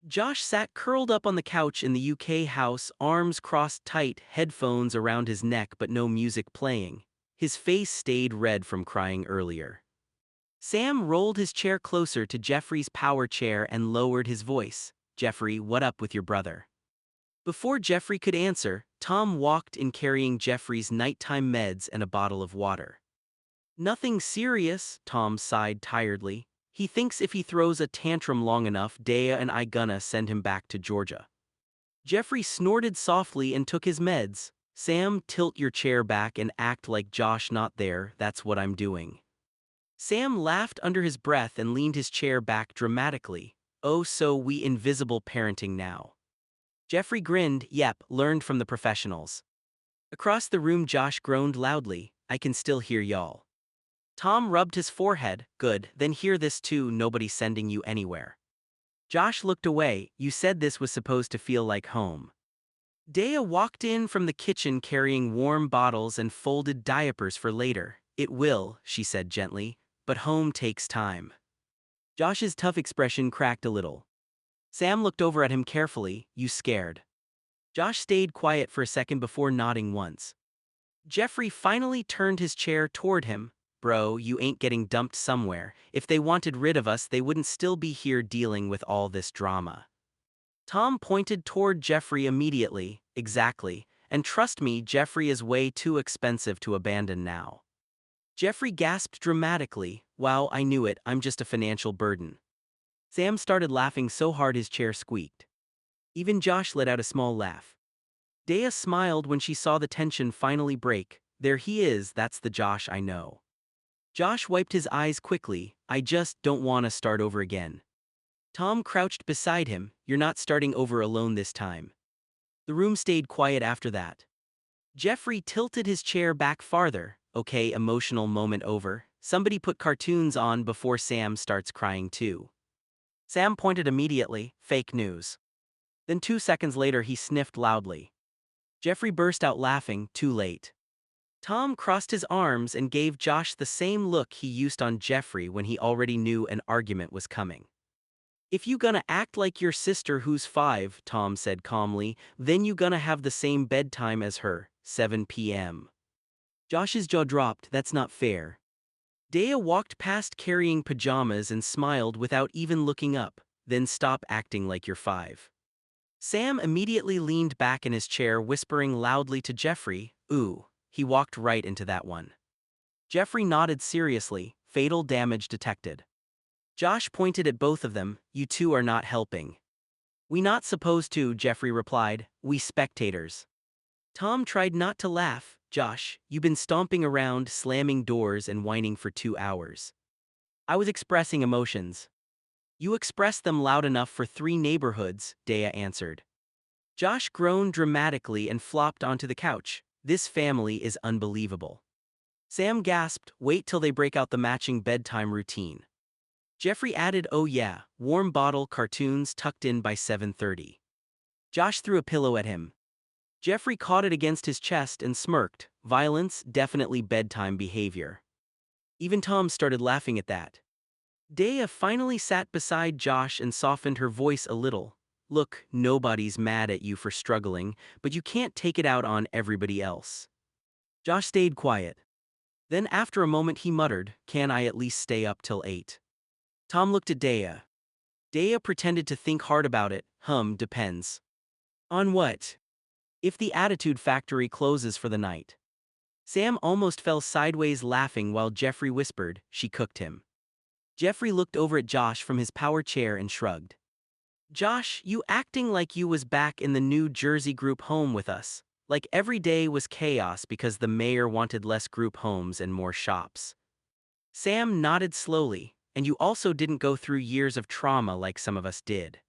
Josh sat curled up on the couch in the UK house, arms crossed tight, headphones around his neck but no music playing. His face stayed red from crying earlier. Sam rolled his chair closer to Jeffrey's power chair and lowered his voice. "Jeffrey, what up with your brother?" Before Jeffrey could answer, Tom walked in carrying Jeffrey's nighttime meds and a bottle of water. "Nothing serious," Tom sighed tiredly. "He thinks if he throws a tantrum long enough, Daya and I gonna send him back to Georgia." Jeffrey snorted softly and took his meds. "Sam, tilt your chair back and act like Josh not there, that's what I'm doing." Sam laughed under his breath and leaned his chair back dramatically. "Oh, so we invisible parenting now." Jeffrey grinned. "Yep, learned from the professionals." Across the room Josh groaned loudly. "I can still hear y'all." Tom rubbed his forehead. "Good, then hear this too, nobody's sending you anywhere." Josh looked away. "You said this was supposed to feel like home." Daya walked in from the kitchen carrying warm bottles and folded diapers for later. "It will," she said gently, "but home takes time." Josh's tough expression cracked a little. Sam looked over at him carefully. "You scared?" Josh stayed quiet for a second before nodding once. Jeffrey finally turned his chair toward him. "Bro, you ain't getting dumped somewhere. If they wanted rid of us, they wouldn't still be here dealing with all this drama." Tom pointed toward Jeffrey immediately. "Exactly. And trust me, Jeffrey is way too expensive to abandon now." Jeffrey gasped dramatically. "Wow, I knew it, I'm just a financial burden." Sam started laughing so hard his chair squeaked. Even Josh let out a small laugh. Daya smiled when she saw the tension finally break. "There he is, that's the Josh I know." Josh wiped his eyes quickly. "I just don't want to start over again." Tom crouched beside him. "You're not starting over alone this time." The room stayed quiet after that. Jeffrey tilted his chair back farther. "Okay, emotional moment over. Somebody put cartoons on before Sam starts crying too." Sam pointed immediately. "Fake news." Then 2 seconds later he sniffed loudly. Jeffrey burst out laughing. "Too late." Tom crossed his arms and gave Josh the same look he used on Jeffrey when he already knew an argument was coming. "If you gonna act like your sister who's 5, Tom said calmly, "then you gonna have the same bedtime as her, 7 p.m. Josh's jaw dropped. "That's not fair." Daya walked past carrying pajamas and smiled without even looking up. "Then stop acting like you're 5. Sam immediately leaned back in his chair, whispering loudly to Jeffrey. "Ooh, he walked right into that one." Jeffrey nodded seriously. "Fatal damage detected." Josh pointed at both of them. "You two are not helping." "We not supposed to," Jeffrey replied. "We spectators." Tom tried not to laugh. "Josh, you been stomping around, slamming doors and whining for 2 hours." "I was expressing emotions." "You expressed them loud enough for 3 neighborhoods," Daya answered. Josh groaned dramatically and flopped onto the couch. "This family is unbelievable." Sam gasped. "Wait till they break out the matching bedtime routine." Jeffrey added, "Oh yeah, warm bottle cartoons tucked in by 7:30. Josh threw a pillow at him. Jeffrey caught it against his chest and smirked. "Violence, definitely bedtime behavior." Even Tom started laughing at that. Daya finally sat beside Josh and softened her voice a little. "Look, nobody's mad at you for struggling, but you can't take it out on everybody else." Josh stayed quiet. Then after a moment he muttered, "Can I at least stay up till 8? Tom looked at Daya. Daya pretended to think hard about it. "Depends." "On what?" "If the Attitude Factory closes for the night." Sam almost fell sideways laughing while Jeffrey whispered, "She cooked him." Jeffrey looked over at Josh from his power chair and shrugged. "Josh, you acting like you was back in the New Jersey group home with us. Like every day was chaos because the mayor wanted less group homes and more shops." Sam nodded slowly. "And you also didn't go through years of trauma like some of us did."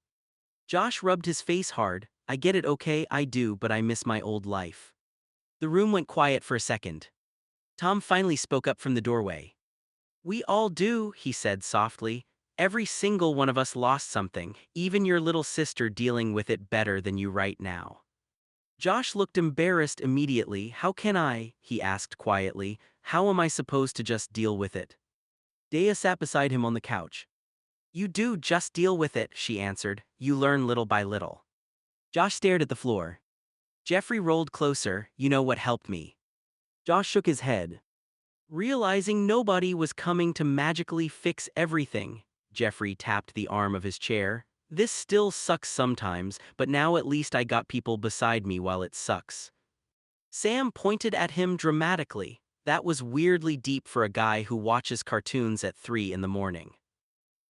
Josh rubbed his face hard. "I get it, okay, I do, but I miss my old life." The room went quiet for a second. Tom finally spoke up from the doorway. "We all do," he said softly. "Every single one of us lost something, even your little sister dealing with it better than you right now." Josh looked embarrassed immediately. "How can I?" he asked quietly. "How am I supposed to just deal with it?" Daya sat beside him on the couch. You do, just deal with it, she answered. You learn little by little. Josh stared at the floor. Jeffrey rolled closer. You know what helped me? Josh shook his head. Realizing nobody was coming to magically fix everything, Jeffrey tapped the arm of his chair. This still sucks sometimes, but now at least I got people beside me while it sucks. Sam pointed at him dramatically. That was weirdly deep for a guy who watches cartoons at 3 in the morning.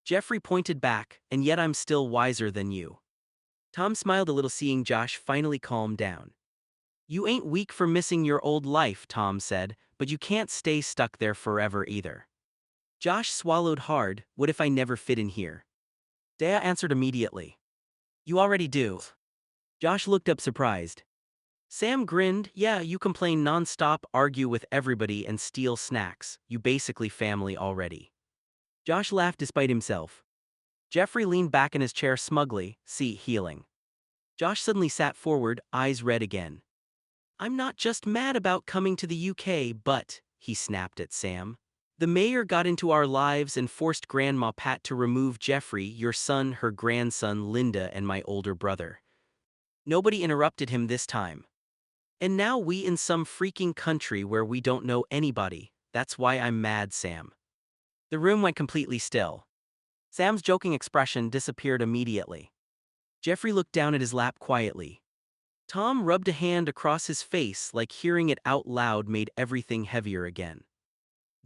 Jeffrey pointed back, and yet I'm still wiser than you. Tom smiled a little, seeing Josh finally calm down. You ain't weak for missing your old life, Tom said, but you can't stay stuck there forever either. Josh swallowed hard. What if I never fit in here? Daya answered immediately. You already do. Josh looked up surprised. Sam grinned. Yeah, you complain nonstop, argue with everybody, and steal snacks. You basically family already. Josh laughed despite himself. Jeffrey leaned back in his chair smugly. See, healing. Josh suddenly sat forward, eyes red again. I'm not just mad about coming to the UK, but, he snapped at Sam. The mayor got into our lives and forced Grandma Pat to remove Jeffrey, your son, her grandson Linda, and my older brother. Nobody interrupted him this time. And now we in some freaking country where we don't know anybody. That's why I'm mad, Sam. The room went completely still. Sam's joking expression disappeared immediately. Jeffrey looked down at his lap quietly. Tom rubbed a hand across his face, like hearing it out loud made everything heavier again.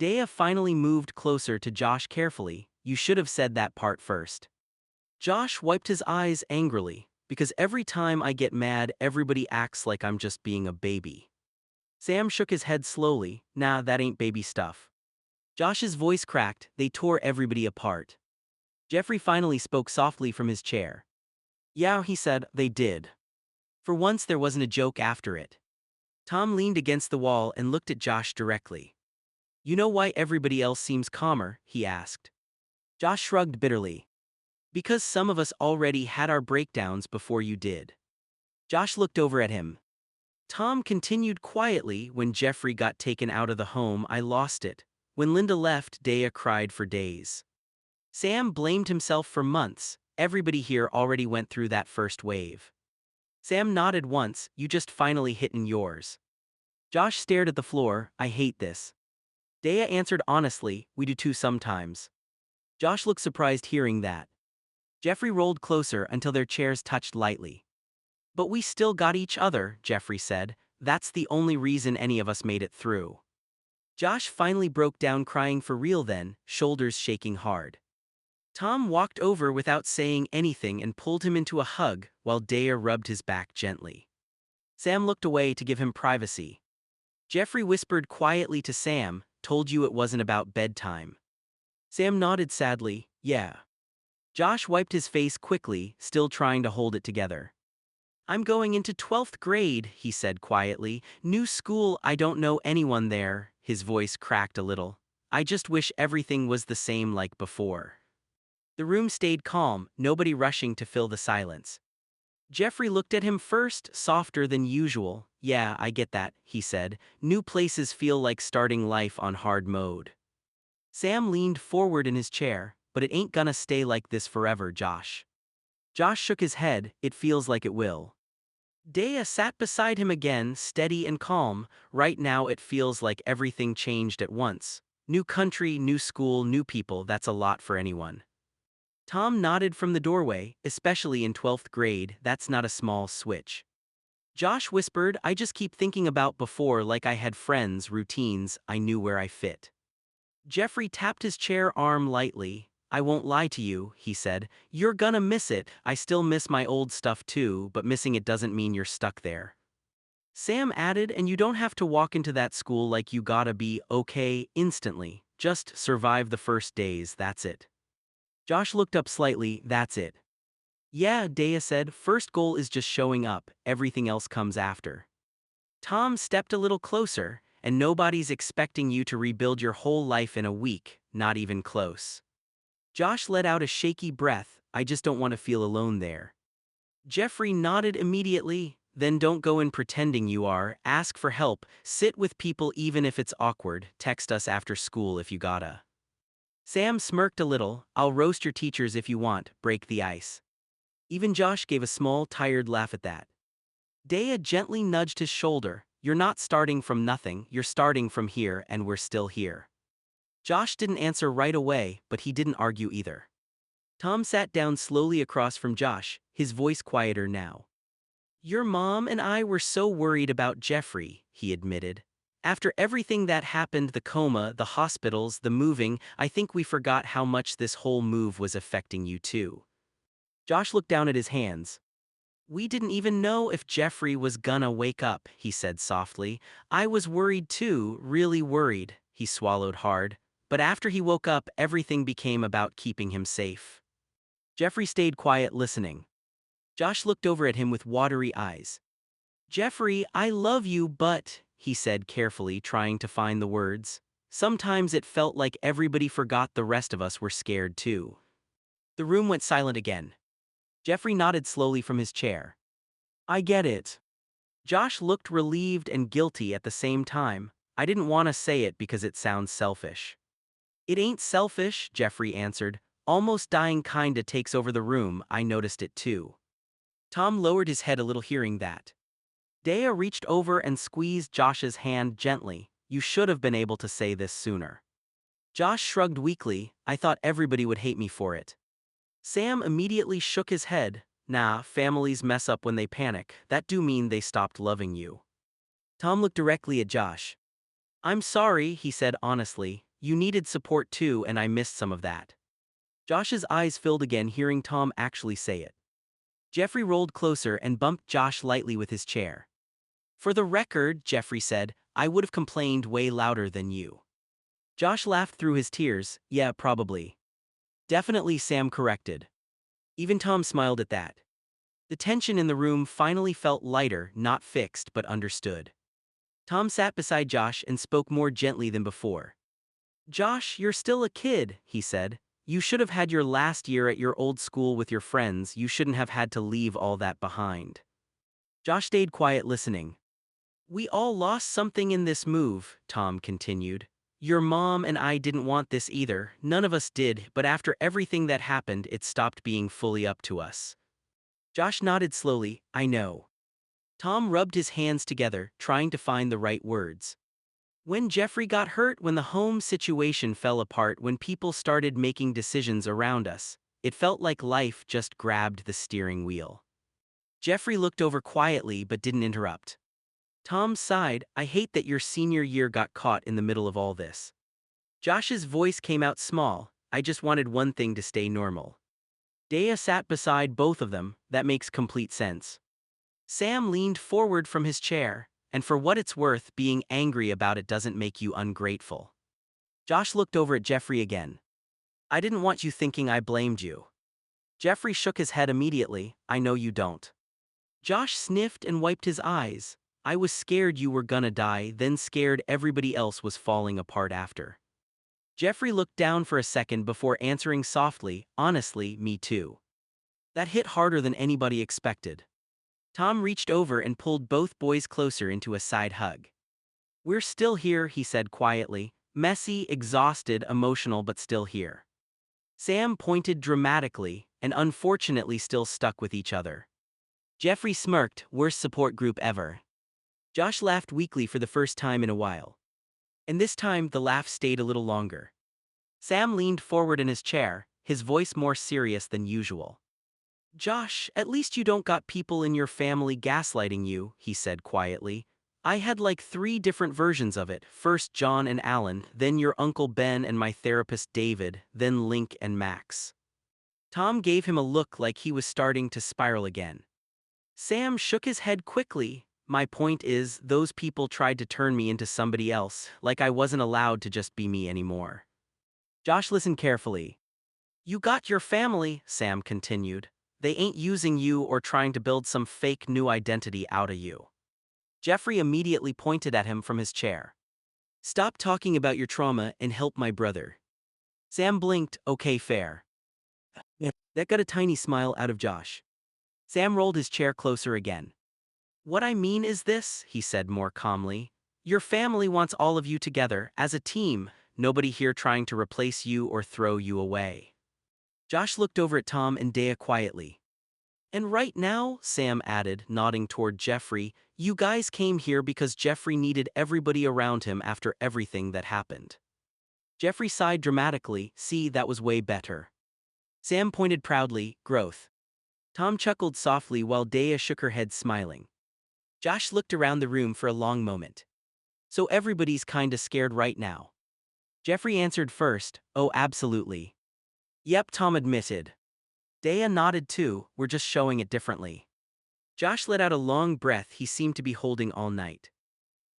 Daya finally moved closer to Josh carefully. You should have said that part first. Josh wiped his eyes angrily, because every time I get mad everybody acts like I'm just being a baby. Sam shook his head slowly. Nah, that ain't baby stuff. Josh's voice cracked. They tore everybody apart. Jeffrey finally spoke softly from his chair. Yeah, he said, they did. For once there wasn't a joke after it. Tom leaned against the wall and looked at Josh directly. You know why everybody else seems calmer? He asked. Josh shrugged bitterly. Because some of us already had our breakdowns before you did. Josh looked over at him. Tom continued quietly. When Jeffrey got taken out of the home, I lost it. When Linda left, Daya cried for days. Sam blamed himself for months. Everybody here already went through that first wave. Sam nodded once. You just finally hit in yours. Josh stared at the floor. I hate this. Daya answered honestly. We do too sometimes. Josh looked surprised hearing that. Jeffrey rolled closer until their chairs touched lightly. But we still got each other, Jeffrey said. That's the only reason any of us made it through. Josh finally broke down, crying for real then, shoulders shaking hard. Tom walked over without saying anything and pulled him into a hug, while Daya rubbed his back gently. Sam looked away to give him privacy. Jeffrey whispered quietly to Sam, told you it wasn't about bedtime. Sam nodded sadly, yeah. Josh wiped his face quickly, still trying to hold it together. I'm going into 12th grade, he said quietly. New school, I don't know anyone there. His voice cracked a little. I just wish everything was the same like before. The room stayed calm, nobody rushing to fill the silence. Jeffrey looked at him first, softer than usual. Yeah, I get that, he said. New places feel like starting life on hard mode. Sam leaned forward in his chair. But it ain't gonna stay like this forever, Josh. Josh shook his head. It feels like it will. Daya sat beside him again, steady and calm. Right now it feels like everything changed at once. New country, new school, new people, that's a lot for anyone. Tom nodded from the doorway, especially in 12th grade, that's not a small switch. Josh whispered, I just keep thinking about before, like I had friends, routines, I knew where I fit. Jeffrey tapped his chair arm lightly. I won't lie to you, he said. You're gonna miss it. I still miss my old stuff too, but missing it doesn't mean you're stuck there. Sam added, and you don't have to walk into that school like you gotta be okay instantly. Just survive the first days, that's it. Josh looked up slightly. That's it. Yeah, Daya said, first goal is just showing up, everything else comes after. Tom stepped a little closer, and nobody's expecting you to rebuild your whole life in a week, not even close. Josh let out a shaky breath. I just don't want to feel alone there. Jeffrey nodded immediately. Then don't go in pretending you are, ask for help, sit with people even if it's awkward, text us after school if you gotta. Sam smirked a little. I'll roast your teachers if you want, break the ice. Even Josh gave a small, tired laugh at that. Daya gently nudged his shoulder. You're not starting from nothing, you're starting from here, and we're still here. Josh didn't answer right away, but he didn't argue either. Tom sat down slowly across from Josh, his voice quieter now. Your mom and I were so worried about Jeffrey, he admitted. After everything that happened, the coma, the hospitals, the moving, I think we forgot how much this whole move was affecting you too. Josh looked down at his hands. We didn't even know if Jeffrey was gonna wake up, he said softly. I was worried too, really worried, he swallowed hard. But after he woke up, everything became about keeping him safe. Jeffrey stayed quiet listening. Josh looked over at him with watery eyes. Jeffrey, I love you, but, he said carefully, trying to find the words. Sometimes it felt like everybody forgot the rest of us were scared too. The room went silent again. Jeffrey nodded slowly from his chair. I get it. Josh looked relieved and guilty at the same time. I didn't want to say it because it sounds selfish. It ain't selfish, Jeffrey answered. Almost dying kinda takes over the room, I noticed it too. Tom lowered his head a little hearing that. Daya reached over and squeezed Josh's hand gently. You should have been able to say this sooner. Josh shrugged weakly. I thought everybody would hate me for it. Sam immediately shook his head. Nah, families mess up when they panic. That do mean they stopped loving you. Tom looked directly at Josh. I'm sorry, he said honestly. You needed support too, and I missed some of that. Josh's eyes filled again hearing Tom actually say it. Jeffrey rolled closer and bumped Josh lightly with his chair. For the record, Jeffrey said, I would have complained way louder than you. Josh laughed through his tears. Yeah, probably. Definitely, Sam corrected. Even Tom smiled at that. The tension in the room finally felt lighter, not fixed but understood. Tom sat beside Josh and spoke more gently than before. Josh, you're still a kid, he said. You should have had your last year at your old school with your friends. You shouldn't have had to leave all that behind. Josh stayed quiet listening. We all lost something in this move, Tom continued. Your mom and I didn't want this either, none of us did, but after everything that happened, it stopped being fully up to us. Josh nodded slowly, I know. Tom rubbed his hands together, trying to find the right words. When Jeffrey got hurt, when the home situation fell apart, when people started making decisions around us, it felt like life just grabbed the steering wheel. Jeffrey looked over quietly but didn't interrupt. Tom sighed, I hate that your senior year got caught in the middle of all this. Josh's voice came out small, I just wanted one thing to stay normal. Daya sat beside both of them, that makes complete sense. Sam leaned forward from his chair, and for what it's worth, being angry about it doesn't make you ungrateful. Josh looked over at Jeffrey again. I didn't want you thinking I blamed you. Jeffrey shook his head immediately, I know you don't. Josh sniffed and wiped his eyes. I was scared you were gonna die, then scared everybody else was falling apart after. Jeffrey looked down for a second before answering softly, honestly, me too. That hit harder than anybody expected. Tom reached over and pulled both boys closer into a side hug. We're still here, he said quietly, messy, exhausted, emotional, but still here. Sam pointed dramatically, and unfortunately still stuck with each other. Jeffrey smirked, worst support group ever. Josh laughed weakly for the first time in a while. And this time the laugh stayed a little longer. Sam leaned forward in his chair, his voice more serious than usual. Josh, at least you don't got people in your family gaslighting you, he said quietly. I had like 3 different versions of it, first John and Alan, then your Uncle Ben and my therapist David, then Link and Max. Tom gave him a look like he was starting to spiral again. Sam shook his head quickly. My point is, those people tried to turn me into somebody else, like I wasn't allowed to just be me anymore. Josh listened carefully. You got your family, Sam continued. They ain't using you or trying to build some fake new identity out of you. Jeffrey immediately pointed at him from his chair. Stop talking about your trauma and help my brother. Sam blinked, okay, fair. That got a tiny smile out of Josh. Sam rolled his chair closer again. What I mean is this, he said more calmly. Your family wants all of you together, as a team, nobody here trying to replace you or throw you away. Josh looked over at Tom and Daya quietly. And right now, Sam added, nodding toward Jeffrey, you guys came here because Jeffrey needed everybody around him after everything that happened. Jeffrey sighed dramatically, see, that was way better. Sam pointed proudly, growth. Tom chuckled softly while Daya shook her head smiling. Josh looked around the room for a long moment. So everybody's kinda scared right now. Jeffrey answered first, oh absolutely. Yep, Tom admitted. Daya nodded too, we're just showing it differently. Josh let out a long breath he seemed to be holding all night.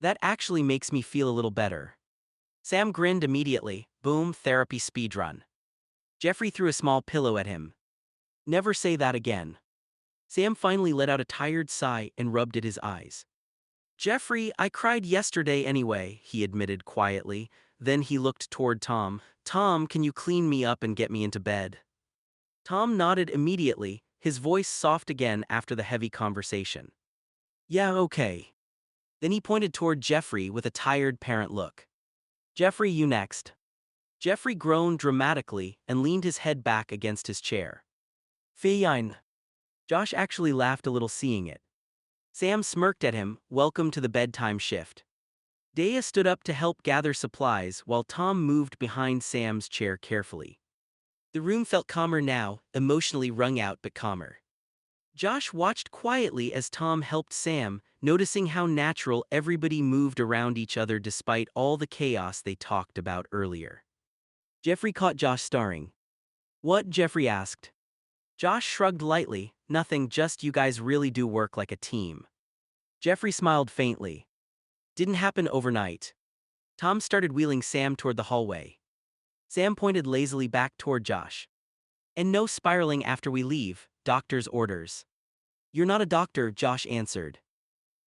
That actually makes me feel a little better. Sam grinned immediately, boom, therapy speedrun. Jeffrey threw a small pillow at him. Never say that again. Sam finally let out a tired sigh and rubbed at his eyes. Jeffrey, I cried yesterday anyway, he admitted quietly. Then he looked toward Tom. Tom, can you clean me up and get me into bed? Tom nodded immediately, his voice soft again after the heavy conversation. Yeah, okay. Then he pointed toward Jeffrey with a tired parent look. Jeffrey, you next. Jeffrey groaned dramatically and leaned his head back against his chair. Fine. Josh actually laughed a little seeing it. Sam smirked at him, welcome to the bedtime shift. Daya stood up to help gather supplies while Tom moved behind Sam's chair carefully. The room felt calmer now, emotionally wrung out but calmer. Josh watched quietly as Tom helped Sam, noticing how natural everybody moved around each other despite all the chaos they talked about earlier. Jeffrey caught Josh staring. What? Jeffrey asked. Josh shrugged lightly, nothing, just you guys really do work like a team. Jeffrey smiled faintly. Didn't happen overnight. Tom started wheeling Sam toward the hallway. Sam pointed lazily back toward Josh. And no spiraling after we leave, doctor's orders. You're not a doctor, Josh answered.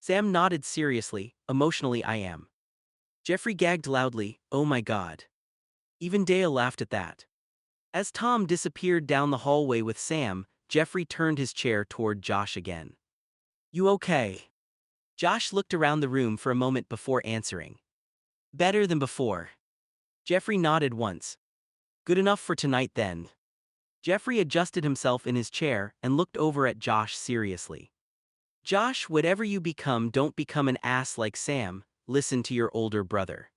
Sam nodded seriously, emotionally I am. Jeffrey gagged loudly, oh my god. Even Daya laughed at that. As Tom disappeared down the hallway with Sam, Jeffrey turned his chair toward Josh again. You okay? Josh looked around the room for a moment before answering. Better than before. Jeffrey nodded once. Good enough for tonight then. Jeffrey adjusted himself in his chair and looked over at Josh seriously. Josh, whatever you become, don't become an ass like Sam, listen to your older brother.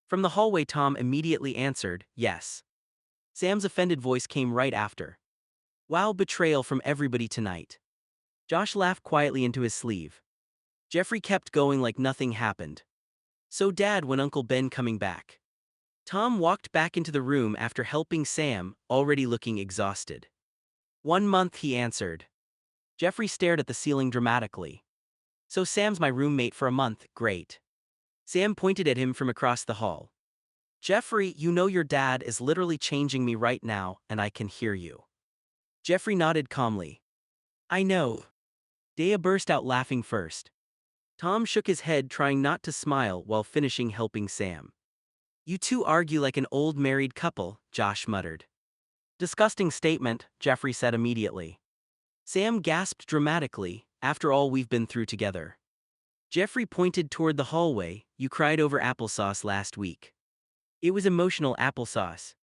From the hallway Tom immediately answered, yes. Sam's offended voice came right after. Wow, betrayal from everybody tonight. Josh laughed quietly into his sleeve. Jeffrey kept going like nothing happened. So Dad, when Uncle Ben coming back? Tom walked back into the room after helping Sam, already looking exhausted. 1 month, he answered. Jeffrey stared at the ceiling dramatically. So Sam's my roommate for a month, great. Sam pointed at him from across the hall. Jeffrey, you know your dad is literally changing me right now, and I can hear you. Jeffrey nodded calmly. I know. Daya burst out laughing first. Tom shook his head trying not to smile while finishing helping Sam. You two argue like an old married couple, Josh muttered. Disgusting statement, Jeffrey said immediately. Sam gasped dramatically, after all we've been through together. Jeffrey pointed toward the hallway, you cried over applesauce last week. It was emotional applesauce.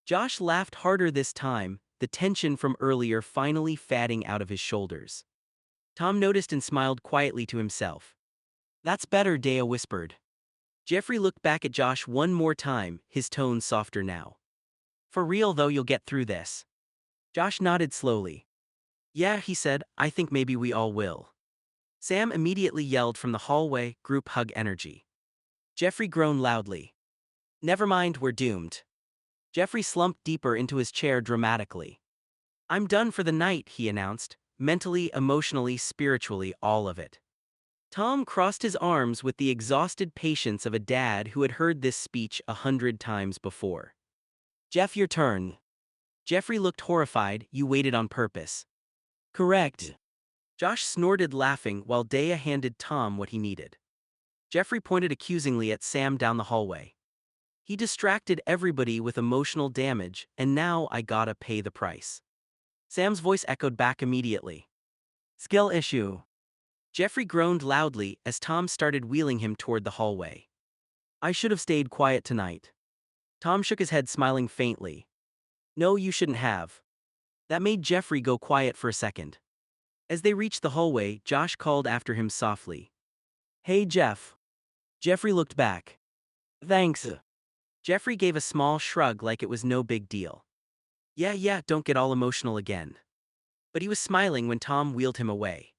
Josh laughed harder this time, the tension from earlier finally fatting out of his shoulders. Tom noticed and smiled quietly to himself. That's better, Daya whispered. Jeffrey looked back at Josh one more time, his tone softer now. For real though, you'll get through this. Josh nodded slowly. Yeah, he said, I think maybe we all will. Sam immediately yelled from the hallway, group hug energy. Jeffrey groaned loudly. Never mind, we're doomed. Jeffrey slumped deeper into his chair dramatically. I'm done for the night, he announced, mentally, emotionally, spiritually, all of it. Tom crossed his arms with the exhausted patience of a dad who had heard this speech 100 times before. Jeff, your turn. Jeffrey looked horrified, you waited on purpose. Correct. Josh snorted laughing while Daya handed Tom what he needed. Jeffrey pointed accusingly at Sam down the hallway. He distracted everybody with emotional damage, and now I gotta pay the price. Sam's voice echoed back immediately. Skill issue. Jeffrey groaned loudly as Tom started wheeling him toward the hallway. I should have stayed quiet tonight. Tom shook his head, smiling faintly. No, you shouldn't have. That made Jeffrey go quiet for a second. As they reached the hallway, Josh called after him softly. Hey, Jeff. Jeffrey looked back. Thanks. Jeffrey gave a small shrug like it was no big deal. Yeah, don't get all emotional again. But he was smiling when Tom wheeled him away.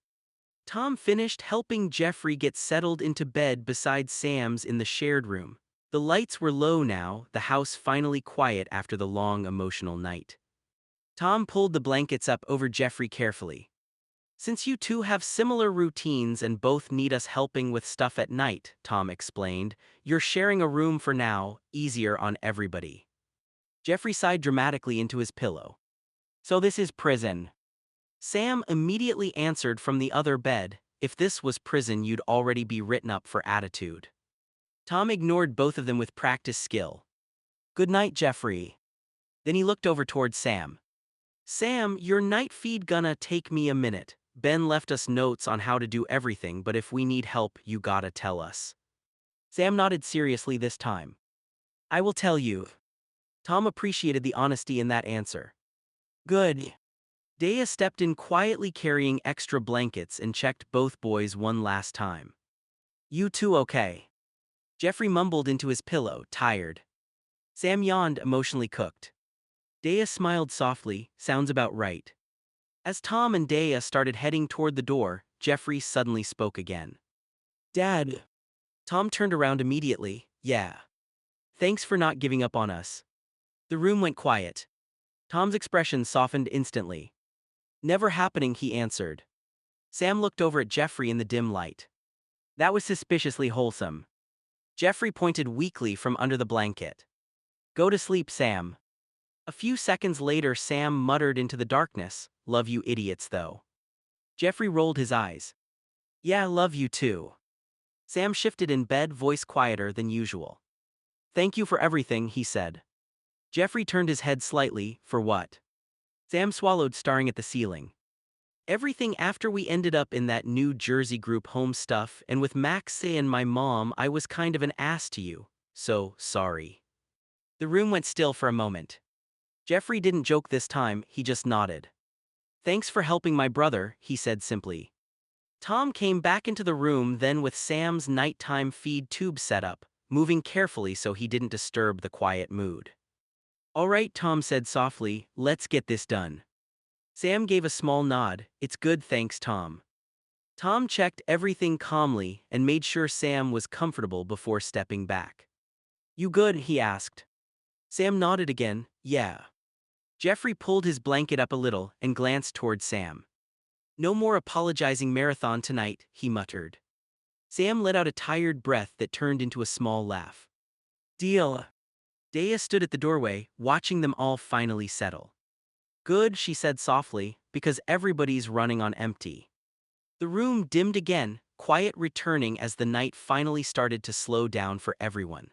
Tom finished helping Jeffrey get settled into bed beside Sam's in the shared room. The lights were low now, the house finally quiet after the long emotional night. Tom pulled the blankets up over Jeffrey carefully. Since you two have similar routines and both need us helping with stuff at night, Tom explained, you're sharing a room for now, easier on everybody. Jeffrey sighed dramatically into his pillow. So this is prison. Sam immediately answered from the other bed, if this was prison you'd already be written up for attitude. Tom ignored both of them with practiced skill. Good night, Jeffrey. Then he looked over towards Sam. Sam, your night feed gonna take me a minute. Ben left us notes on how to do everything, but if we need help, you gotta tell us. Sam nodded seriously this time. I will tell you. Tom appreciated the honesty in that answer. Good. Daya stepped in quietly carrying extra blankets and checked both boys one last time. You two okay? Jeffrey mumbled into his pillow, tired. Sam yawned, emotionally cooked. Daya smiled softly, sounds about right. As Tom and Daya started heading toward the door, Jeffrey suddenly spoke again. Dad. Tom turned around immediately. Yeah. Thanks for not giving up on us. The room went quiet. Tom's expression softened instantly. Never happening, he answered. Sam looked over at Jeffrey in the dim light. That was suspiciously wholesome. Jeffrey pointed weakly from under the blanket. Go to sleep, Sam. A few seconds later, Sam muttered into the darkness, love you idiots though. Jeffrey rolled his eyes. Yeah, love you too. Sam shifted in bed, voice quieter than usual. Thank you for everything, he said. Jeffrey turned his head slightly, for what? Sam swallowed, staring at the ceiling. Everything after we ended up in that New Jersey group home stuff, and with Max and my mom, I was kind of an ass to you, so sorry. The room went still for a moment. Jeffrey didn't joke this time, he just nodded. Thanks for helping my brother, he said simply. Tom came back into the room then with Sam's nighttime feed tube set up, moving carefully so he didn't disturb the quiet mood. All right, Tom said softly, let's get this done. Sam gave a small nod, it's good thanks, Tom. Tom checked everything calmly and made sure Sam was comfortable before stepping back. You good, he asked. Sam nodded again, yeah. Jeffrey pulled his blanket up a little and glanced toward Sam. No more apologizing marathon tonight, he muttered. Sam let out a tired breath that turned into a small laugh. Deal. Daya stood at the doorway, watching them all finally settle. Good, she said softly, because everybody's running on empty. The room dimmed again, quiet returning as the night finally started to slow down for everyone.